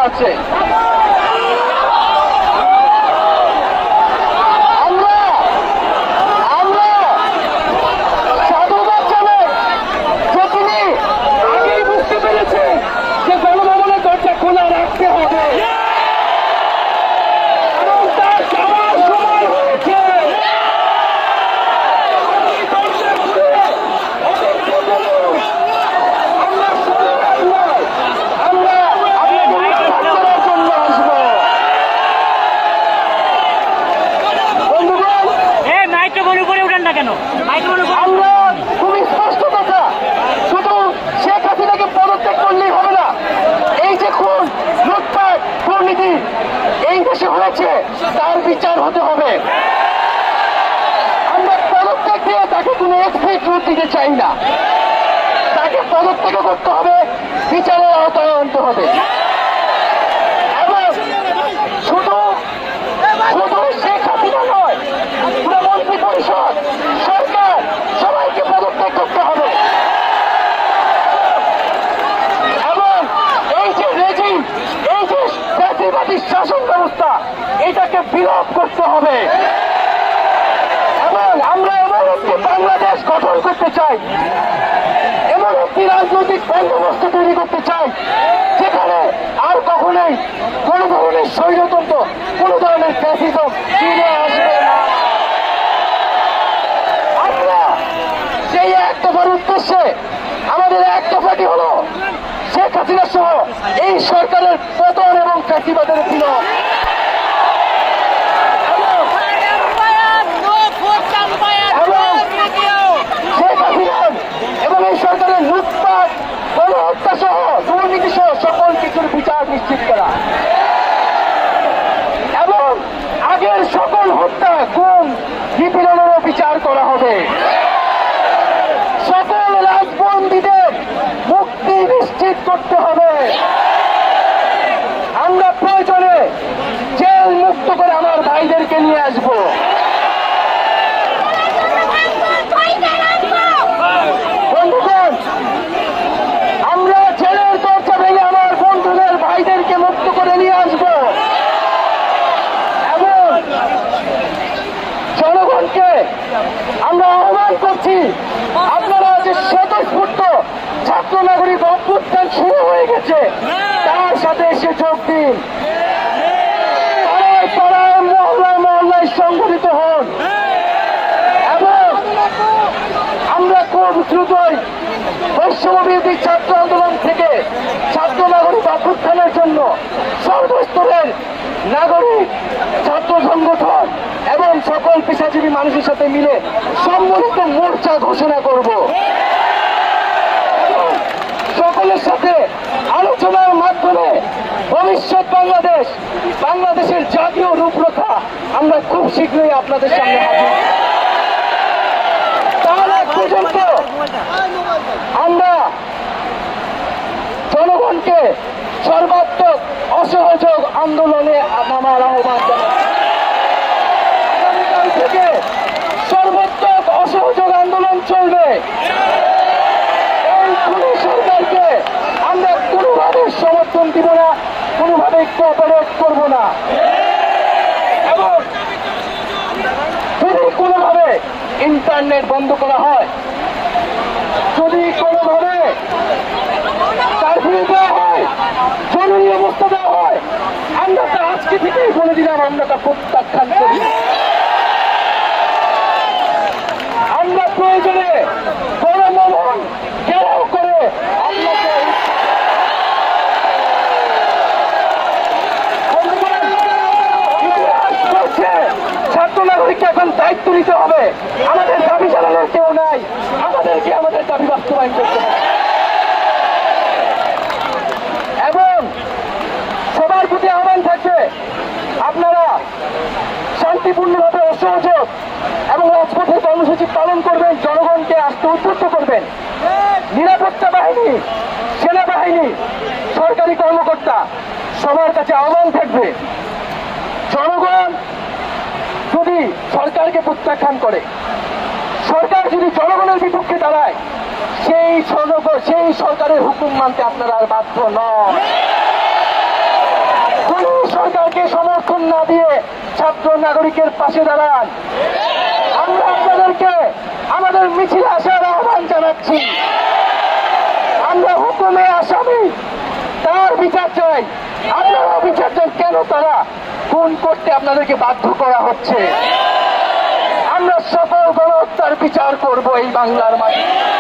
আছে। তার বিচার হতে হবে। আমরা পদত্যাগ দিয়ে তাকে কোনো এক্সিট রুট দিতে চাই না। তাকে পদত্যাগ করতে হবে, বিচারের আওতায় আনতে হবে। এবং শুধু শেখ হাসিনা নয়, পুরো মন্ত্রী পরিষদ, সরকার সবাইকে পদত্যাগ করতে হবে। এবং এই যে রেজিম, এই যে ফ্যাসিবাদী শাসন ব্যবস্থা, এটাকে বিলোপ করতে হবে। এবং আমরা এমন একটি বাংলাদেশ গঠন করতে চাই, এমন একটি রাজনৈতিক বন্দোবস্ত তৈরি করতে চাই যেখানে আর কখনোই কোন ধরনের স্বৈরতন্ত্র, কোন ধরনের ফ্যাসিজম ফিরে আসবে না। আমরা সেই এক দফার উদ্দেশ্যে আমাদের এক দফাটি হলো শেখ হাসিনা সহ এই সরকারের পতন এবং ফ্যাসিবাদের বিলোপ। এবং এই সরকারের লুটপাট, গণহত্যা সহ দুর্নীতি সহ সকল কিছুর বিচার নিশ্চিত করা এবং আগের সকল হত্যা, গুম, নিপীড়নেরও বিচার করা হবে। সকল রাজবন্দীদের মুক্তি নিশ্চিত করতে হবে। আমরা প্রয়োজনে জেল মুক্ত করে আমার ভাইদেরকে নিয়ে আসবো। বন্ধুগণ, আমরা জেলের দরজা ভেঙে আমার বন্ধুদের ভাইদেরকে মুক্ত করে নিয়ে আসবো এবং জনগণকে আমরা আহ্বান করছি, আপনারা যে স্বতঃস্ফূর্ত ছাত্র নাগরিক অভ্যুত্থান শুরু হয়ে গেছে, তার সাথে এসে যোগ দিন। পাড়ায় পাড়ায়, মহল্লায় মহল্লায় সংগঠিত হন এবং আমরা খুব দ্রুতই বৈষম্যবিরোধী ছাত্র আন্দোলন থেকে ছাত্র নাগরিক অভ্যুত্থানের জন্য সর্বস্তরের নাগরিক, ছাত্র সংগঠন এবং সকল পেশাজীবী মানুষের সাথে মিলে সম্মিলিত মোর্চা ঘোষণা করব। সকলের সাথে আলোচনার মাধ্যমে ভবিষ্যৎ বাংলাদেশের জাতীয় রূপরেখা আমরা খুব শীঘ্রই আপনাদের সামনে হাজির। তার আগ পর্যন্ত আমরা জনগণকে সর্বাত্মক অসহযোগ আন্দোলনে নামার আহ্বান জানাই। আগামীকাল থেকে সর্বাত্মক অসহযোগ আন্দোলন চলবে। এই খুনি সরকারকে আমরা কোনোভাবে সমর্থন দিব না, কোনোভাবে কোঅপারেট করব না। এবং যদি কোনোভাবে ইন্টারনেট বন্ধ করা হয়, যদি কোনোভাবে কারফিউ দেওয়া হয়, জরুরি অবস্থা দেওয়া হয়, আমরা তা আজকে থেকেই বলে দিলাম আমরা তা প্রত্যাখ্যান করি। আমরা প্রয়োজনে গণভবন ঘেরাও করে আপনাকে ছাত্র নাগরিককে এখন দায়িত্ব নিতে হবে। আমাদের দাবি জানানোর কেউ নাই, আমাদেরকে আমাদের দাবি বাস্তবায়ন করতে হবে। এবং সবার প্রতি আহ্বান থাকবে, আপনারা শান্তিপূর্ণভাবে অসহযোগ এবং রাজপথের কর্মসূচি পালন করবেন, জনগণকে আসতে উদ্বুদ্ধ করবেন। নিরাপত্তা বাহিনী, সেনাবাহিনী, সরকারি কর্মকর্তা সবার কাছে আহ্বান থাকবে, জনগণ যদি সরকারকে প্রত্যাখ্যান করে, সরকার যদি জনগণের বিপক্ষে দাঁড়ায়, সেই সরকারের হুকুম মানতে আপনারা আর বাধ্য নন। খুনি সরকারকে সমর্থন না দিয়ে ছাত্র নাগরিকের পাশে দাঁড়ান। আমরা আপনাদেরকে আমাদের মিছিলে আসার আহ্বান জানাচ্ছি। আমরা হুকুমে আসামি, তার বিচার চাই। আপনারাও বিচার চান, কেন তারা খুন করতে আপনাদেরকে বাধ্য করা হচ্ছে। আমরা সকল গণহত্যার বিচার করব এই বাংলার মাটিতে।